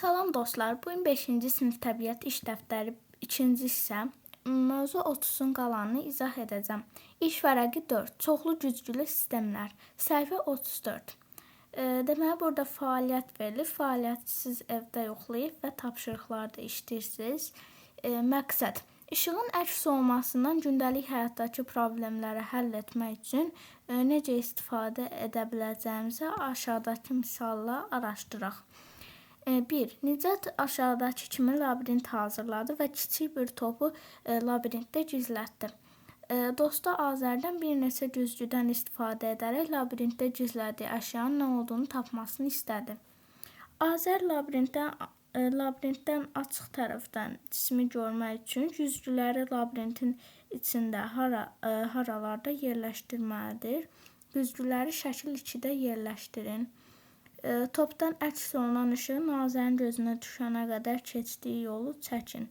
Salam dostlar, bu gün 5-ci sinif təbiət iş dəftəri 2-ci hissə mövzu 30-un qalanını izah edəcəm. İş vərəqi 4. Çoxlu güzgülü sistemlər. Səhifə 34. Deməli, burada fəaliyyət verilir. Fəaliyyəti siz evdə yoxlayıb və tapşırıqlarda işləyirsiniz. Məqsəd. İşığın əks olmasından gündəlik həyatdakı problemləri həll etmək üçün necə istifadə edə biləcəyimizi aşağıdakı misalla araşdıraq. 1. Nicət aşağıdakı kimi labirint hazırladı və kiçik bir topu labirintdə gizlətdi. Dostu Azərdən bir neçə güzgüdən istifadə edərək labirintdə gizlədiyi əşyanın nə olduğunu tapmasını istədi. Azər labirintdən açıq tərəfdən cismi görmək üçün güzgüləri labirintin içində haralarda yerləşdirməlidir. Güzgüləri şəkil 2-də yerləşdirin. Topdan əks olunan işığın Azərin gözünə düşənə qədər keçdiyi yolu çəkin.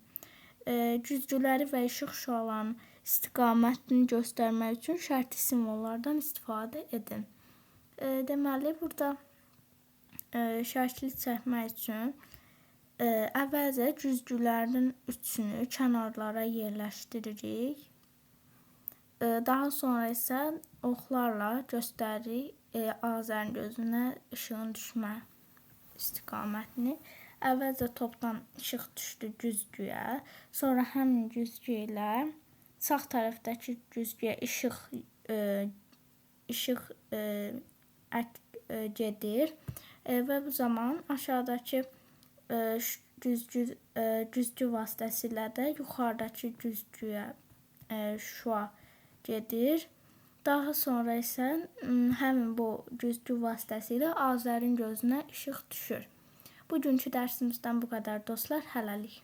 Güzgüləri və işıq şüalarının istiqamətini göstərmək üçün şərti simvollardan istifadə edin. Deməli, burada şəkli çəkmək üçün əvvəlcə güzgülərin üçünü kənarlara yerləşdiririk. Daha sonra isə oxlarla göstəririk Azərin gözünə işığın düşmə istiqamətini. Əvvəlcə topdan işıq düşdü güzgüyə, sonra həmin güzgü ilə sağ tərəfdəki güzgüyə işıq gedir və bu zaman aşağıdakı güzgü vasitəsilə də yuxarıdakı güzgüyə şüa gedir. Daha sonra isə həmin bu güzgü vasitəsilə Azərin gözünə işıq düşür. Bugünkü dərsimizdən bu qədər dostlar, hələlik.